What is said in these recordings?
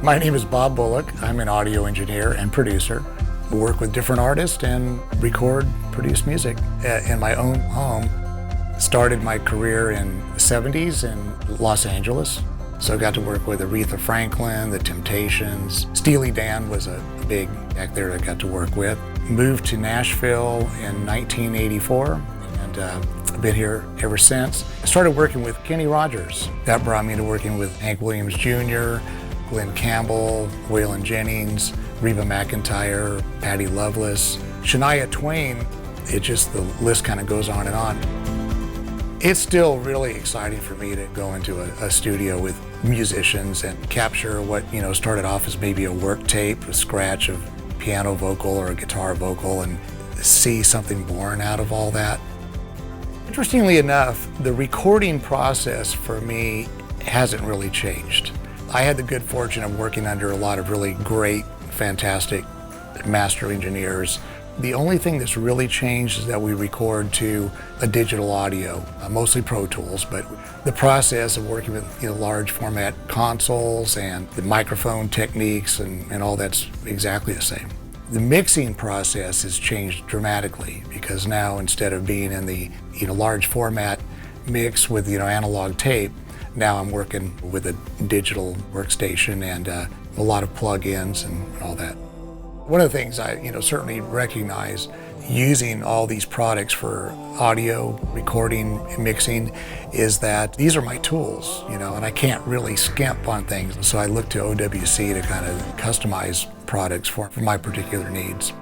My name is Bob Bullock. I'm an audio engineer and producer. I work with different artists and record, produce music in my own home. Started my career in the 70s in Los Angeles. So I got to work with Aretha Franklin, The Temptations. Steely Dan was a big act there that I got to work with. Moved to Nashville in 1984 and I've been here ever since. I started working with Kenny Rogers. That brought me to working with Hank Williams Jr., Glenn Campbell, Waylon Jennings, Reba McEntire, Patty Loveless, Shania Twain. The list kind of goes on and on. It's still really exciting for me to go into a studio with musicians and capture what, started off as maybe a work tape, a scratch of piano vocal or a guitar vocal, and see something born out of all that. Interestingly enough, the recording process for me hasn't really changed. I had the good fortune of working under a lot of really great, fantastic master engineers. The only thing that's really changed is that we record to a digital audio, mostly Pro Tools, but the process of working with large format consoles and the microphone techniques and all that's exactly the same. The mixing process has changed dramatically because now instead of being in the large format mix with analog tape, now I'm working with a digital workstation and a lot of plug-ins and all that. One of the things I certainly recognize using all these products for audio, recording, and mixing is that these are my tools, and I can't really skimp on things. So I look to OWC to kind of customize products for my particular needs.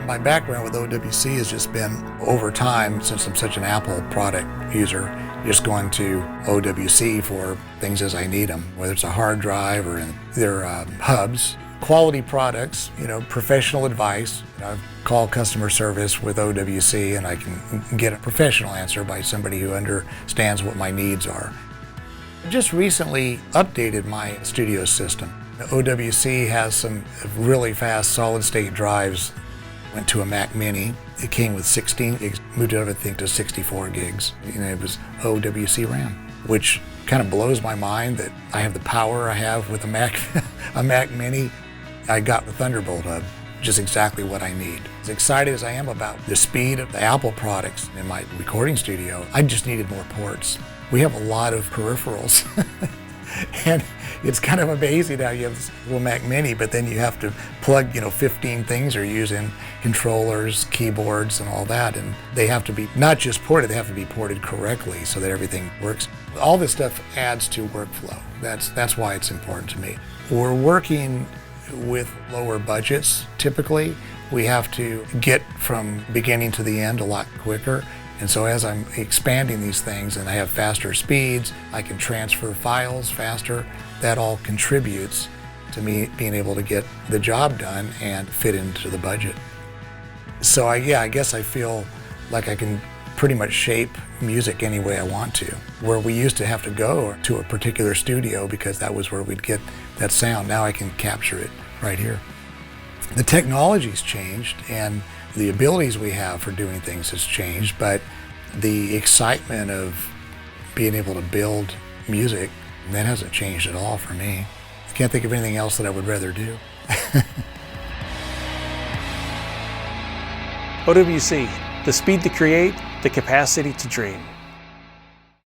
My background with OWC has just been over time, since I'm such an Apple product user, just going to OWC for things as I need them, whether it's a hard drive or in their hubs. Quality products, professional advice. I call customer service with OWC and I can get a professional answer by somebody who understands what my needs are. I just recently updated my studio system. OWC has some really fast solid-state drives. Went to a Mac Mini. It came with 16 gigs, moved it over, I think, to 64 gigs. It was OWC RAM, which kind of blows my mind that I have the power I have with a Mac Mini. I got the Thunderbolt hub, just exactly what I need. As excited as I am about the speed of the Apple products in my recording studio, I just needed more ports. We have a lot of peripherals. And it's kind of amazing how you have this little Mac Mini, but then you have to plug, 15 things you're using, controllers, keyboards, and all that. And they have to be not just ported, they have to be ported correctly so that everything works. All this stuff adds to workflow. That's why it's important to me. We're working with lower budgets, typically. We have to get from beginning to the end a lot quicker. And so as I'm expanding these things and I have faster speeds, I can transfer files faster. That all contributes to me being able to get the job done and fit into the budget. So I guess I feel like I can pretty much shape music any way I want to. Where we used to have to go to a particular studio because that was where we'd get that sound, now I can capture it right here. The technology's changed and the abilities we have for doing things has changed, but the excitement of being able to build music, that hasn't changed at all for me. I can't think of anything else that I would rather do. OWC, the speed to create, the capacity to dream.